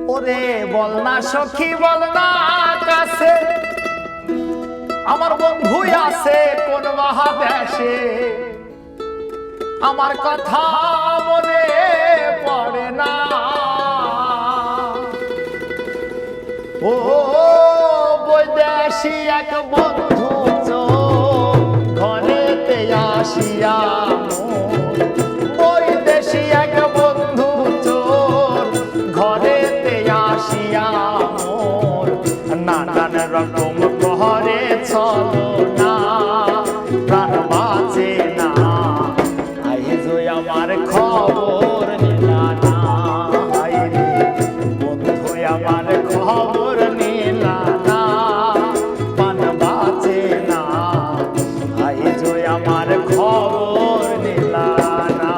ওরে বল না সখী বল না কাছে আমার বন্ধু আছে কোন মহাদেশে আমার কথা মনে পড়ে না ও বৈদেশি এক বন্ধু ঘরেতে আসিয়া বৈদেশি এক বন্ধু ঘরেতে আসিয়া মোর নানান রকম ঘরে চলো না প্রাণ বাঁচে না আইজ আমার খবর নিলা না আইরে বন্ধু আমার খবর নিলা না প্রাণ বাঁচে না আইজ আমার খবর নিলা না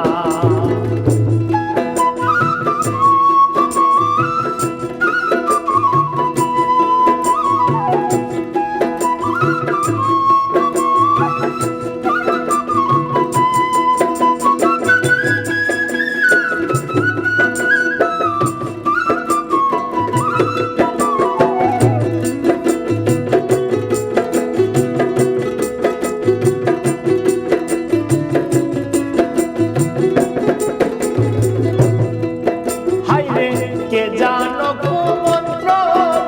কে জানো কুমন্ত্র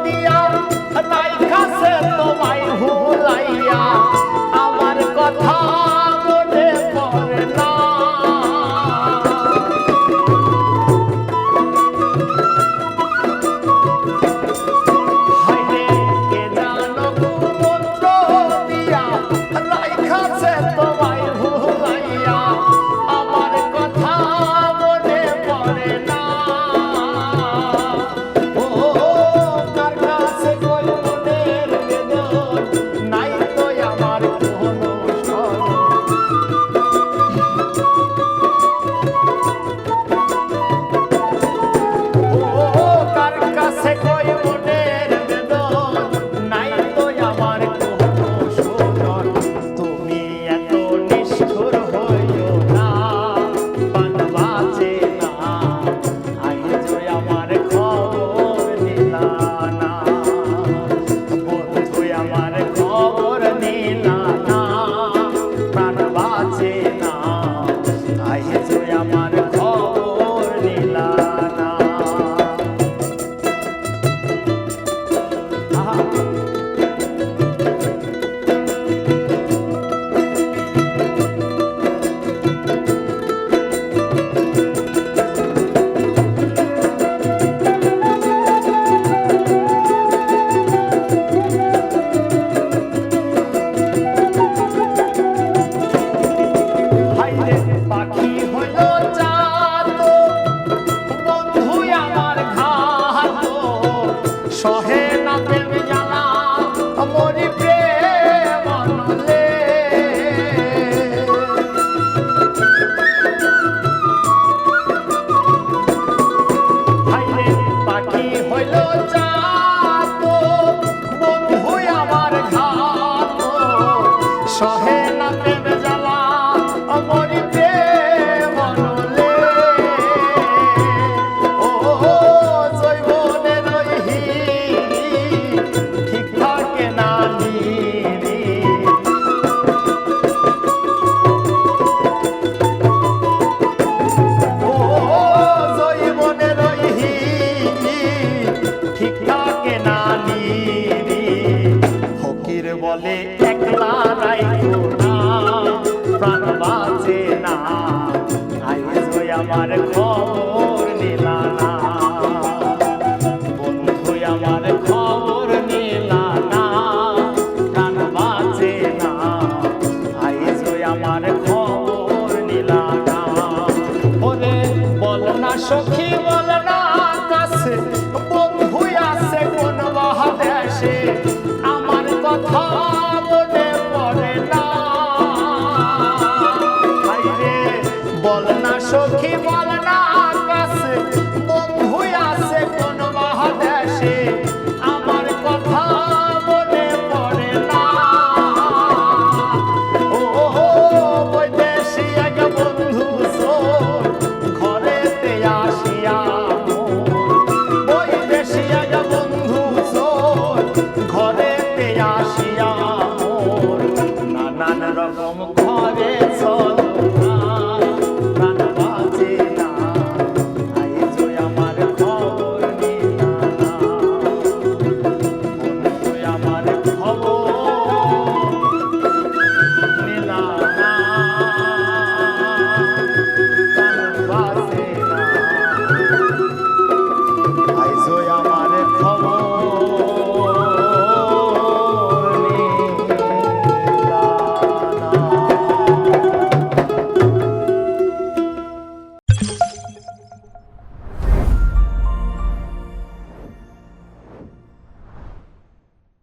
দিয়া নাই কাছে তোমায় ভুলাইয়া আমার কথা মনে পড়ে না হায়রে কে জানো কুমন্ত্র দিয়া নাই কাছে তোমায় ভুলাইয়া আমার কথা মনে পড়ে না সহে না প্রেম জ্বালা মরি প্রেম নলে হাইরে পাখি হইল চাঁদ বন্ধু আমার ঘাত সহে না প্রেম জ্বালা মরি প্রেম নলে বলে একলা রাইখো না প্রাণ বাঁচে না আইজ আমার খবর নিলা না বন্ধু আমার খবর নিলা না প্রাণ বাঁচে না আইজ আমার খবর নিলা না ওরে বল না সখী বল না